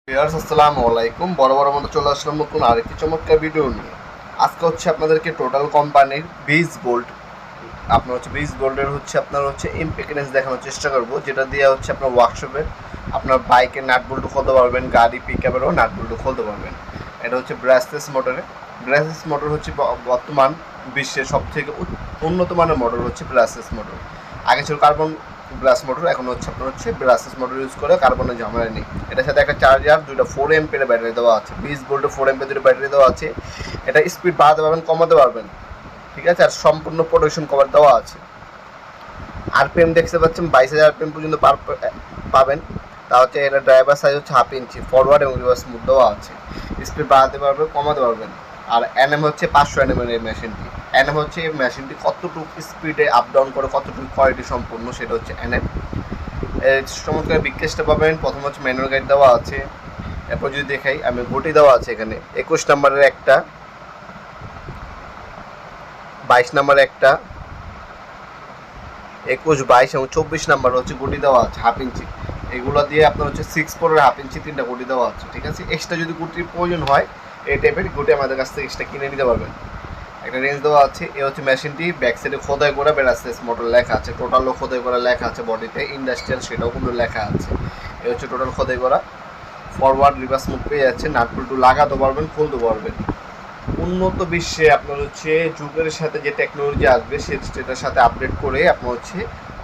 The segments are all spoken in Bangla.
ভিউয়ার্স আসসালামু আলাইকুম। বড় মতো চলে আসলাম নতুন আরেকটি চমৎকার ভিডিও নিয়ে। আজকে হচ্ছে আপনাদেরকে টোটাল কোম্পানির 20 ভোল্ট আপনার 20 ভোল্টের আপনার ইম্পিডেন্স দেখানোর চেষ্টা করব, যেটা দিয়ে আপনার ওয়ার্কশপে আপনার বাইকের নাট বল্টু খুলতে পারবেন, গাড়ি পিকআপেরও নাট বল্টু খুলতে পারবেন। এটা ব্রাশলেস মোটরে। ব্রাশলেস মোটর বর্তমান বিশ্বের সবথেকে উন্নত মানের মোটর ব্রাশলেস মোটর। আগে ছিল কার্বন ব্রাশ মোটর, এখন আপনার ব্রাশলেস মোটর ইউজ করে কার্বনের ঝামেলা নেই। এটার সাথে একটা চার্জার, দুইটা 4 এম্পিয়ারের ব্যাটারি দেওয়া আছে। 20 ভোল্টের 4 এম্পিয়ার দুটো ব্যাটারি দেওয়া আছে। এটা স্পিড বাড়াতে পারবেন, কমাতে পারবেন, ঠিক আছে। আর সম্পূর্ণ প্রোটেকশন কভার দেওয়া আছে। আরপিএম দেখতে পাচ্ছেন 22,000 আরপিএম পর্যন্ত পাবেন। তা এটা ড্রাইভার সাইজ 1/2 ইঞ্চি, ফরওয়ার্ড এবং রিভার্স মুভ দেওয়া আছে। স্পিড বাড়াতে পারবেন, কমাতে পারবেন। আর এনএম 500 এনএম এর এই মেশিনটি। এনএম এই মেশিনটি কতটুকু স্পিডে আপ ডাউন করে, কতটুকু কোয়ালিটি সম্পূর্ণ, সেটা এনএম। চমৎকার বিকেসটা পাবেন। প্রথম ম্যানুয়াল গাইড দেওয়া আছে। এরপর যদি দেখাই, আমি ঘটি দেওয়া আছে এখানে 21 নম্বরের একটা, 22 নম্বরের একটা, 21, 22 এবং 24 নাম্বার গুটি দেওয়া আছে 1/2 ইঞ্চি। এগুলো দিয়ে আপনার 6 4 1/2 ইঞ্চি 3টা গুটি দেওয়া আছে, ঠিক আছে। এক্সট্রা যদি গুটির প্রয়োজন হয়, এই টাইপের গুটি আমাদের কাছ থেকে এক্সট্রা কিনে নিতে পারবেন। একটা রেঞ্জ দেওয়া আছে। এ মেশিনটি ব্যাক সাইডে খোদাই করে ব্রাশলেস মোটর লেখা আছে, টোটালও খোদাই করা লেখা আছে বডিতে, ইন্ডাস্ট্রিয়াল সেটাও কিন্তু লেখা আছে। এ টোটাল খোদাই করা। ফরওয়ার্ড রিভার্স মুভ পেয়ে যাচ্ছে, নাট বল্টু লাগাতে পারবেন, খুলতে পারবেন। উন্নত বিশ্বে আপনার যুগের সাথে যে টেকনোলজি আসবে সেটার সাথে আপডেট করে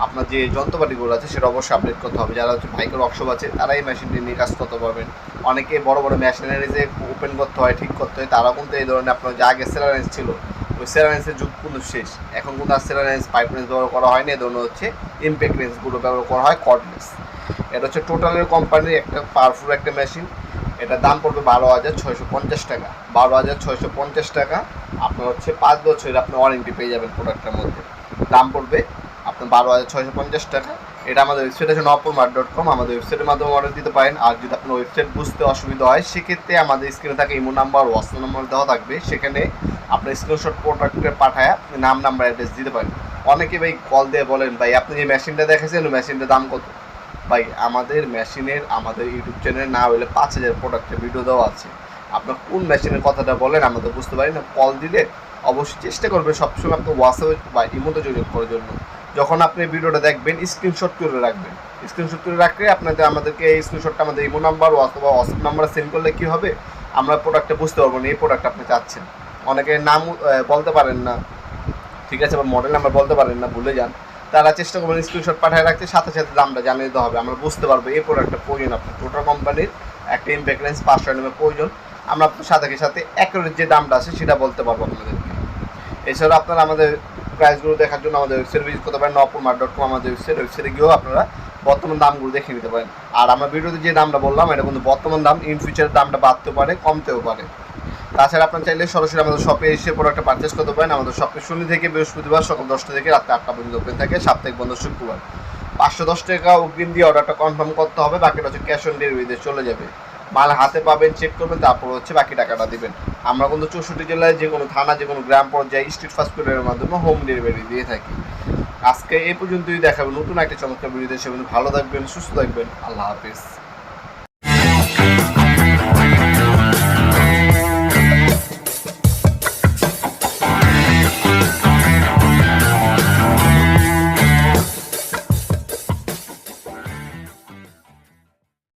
আপনার যে যন্ত্রপাতিগুলো আছে সেটা অবশ্যই আপডেট করতে হবে। যারা বাইকের ওয়ার্কশপ আছে তারা এই মেশিনটি নিয়ে কাজ করতে পারবেন। অনেকে বড় মেশিনারি যে ওপেন করতে হয়, ঠিক করতে হয়, তারা কিন্তু এই ধরনের আপনার যে আগে সেলারেন্স ছিল, ওই সেলারেন্সের যুগ কিন্তু শেষ। এখন কিন্তু আর সেলারেন্স পাইপ রেঞ্জ ব্যবহার করা হয় না। এই ধরনের ইম্প্যাক্ট রেঞ্জগুলো ব্যবহার করা হয়, কর্ডলেস। এটা টোটালের কোম্পানির একটা পাওয়ারফুল একটা মেশিন। এটার দাম পড়বে 12,650 টাকা। 12,650 টাকা। আপনার 5 বছরের আপনি ওয়ারেন্টি পেয়ে যাবেন প্রোডাক্টের মধ্যে। দাম পড়বে আপনার 12,650 টাকা। এটা আমাদের ওয়েবসাইট আছে nopurmart.com। আমাদের ওয়েবসাইটের মাধ্যমে অর্ডার দিতে পারেন। আর যদি আপনার ওয়েবসাইট বুঝতে অসুবিধা হয়, সেক্ষেত্রে আমাদের স্ক্রিনে থাকে ইমো নাম্বার, হোয়াটসঅ্যাপ নাম্বার দেওয়া থাকবে। সেখানে আপনার স্ক্রিনশট প্রোডাক্টের পাঠায় নাম, নাম্বার, অ্যাড্রেস দিতে পারেন। অনেকে ভাই কল দিয়ে বলেন, ভাই আপনি যে মেশিনটা দেখেছেন ওই মেশিনটার দাম কত? ভাই আমাদের ইউটিউব চ্যানেলে না হলে 5,000 প্রোডাক্টের ভিডিও দেওয়া আছে। আপনার কোন মেশিনের কথাটা বলেন আমরা তো বুঝতে পারি না। কল দিলে অবশ্যই চেষ্টা করবে সবসময় আপনার হোয়াটসঅ্যাপে বা ইমোতে যোগাযোগ করার জন্য। যখন আপনি ভিডিওটা দেখবেন, স্ক্রিনশট করে রাখবেন। স্ক্রিনশট করে রাখলে আমাদেরকে এই স্ক্রিনশটটা আমাদের ইমো নাম্বার অথবা হোয়াটসঅ্যাপ নাম্বারে সেন্ড করলে কী হবে, আমরা প্রোডাক্টটা বুঝতে পারবো না এই প্রোডাক্ট আপনি চাচ্ছেন। অনেকে নাম বলতে পারেন না, ঠিক আছে, বা মডেল নাম্বার বলতে পারেন না, ভুলে যান। তারা চেষ্টা করবেন স্ক্রিনশট পাঠিয়ে রাখতে, সাথে সাথে দামটা জানিয়ে দিতে হবে। আমরা বুঝতে পারবো এই প্রোডাক্টটা প্রয়োজন আপনার। টোটাল কোম্পানির একটা ইম্প্যাক্ট রেঞ্জ 500 এমএম প্রয়োজন। আমরা আপনার সাথে অ্যাকুরেট যে দামটা আছে সেটা বলতে পারবো আপনাদেরকে। এছাড়া আপনারা আমাদের প্রাইসগুলো দেখার জন্য আমাদের ওয়েবসাইট ভিজিট করতে পারেন nopurmart.com। আমাদের ওয়েবসাইটে গিয়েও আপনারা বর্তমান দামগুলো দেখে নিতে পারেন। আর আমরা ভিডিওতে যে দামটা বললাম এটা কিন্তু বর্তমান দাম, ইন ফিউচারের দামটা বাড়তেও পারে, কমতেও পারে। তাছাড়া আপনার চাইলে সরাসরি আমাদের শপে এসে প্রোডাক্টটা পারচেস করতে পারেন। আমাদের শপে শনি থেকে বৃহস্পতিবার সকাল 10টা থেকে রাত 8টা পর্যন্ত ওপেন থাকে, সাপ্তাহিক বন্ধ শুক্রবার। 510 টাকা অগ্রিম দিয়ে অর্ডারটা কনফার্ম করতে হবে, বাকিটা ক্যাশ অন ডেলিভারিতে চলে যাবে। মাল হাতে পাবেন, চেক করবেন, তারপর বাকি টাকাটা দিবেন। আমরা কিন্তু 64 জেলায় যে কোনো থানা, যে কোনো গ্রাম পর্যায়ে স্ট্রিট ফাস্ট ফুডের মাধ্যমে হোম ডেলিভারি দিয়ে থাকি। আজকে এই পর্যন্তই দেখাবো নতুন একটা চমৎকার ভিডিও। সে ভালো থাকবেন, সুস্থ থাকবেন। আল্লাহ হাফিজ।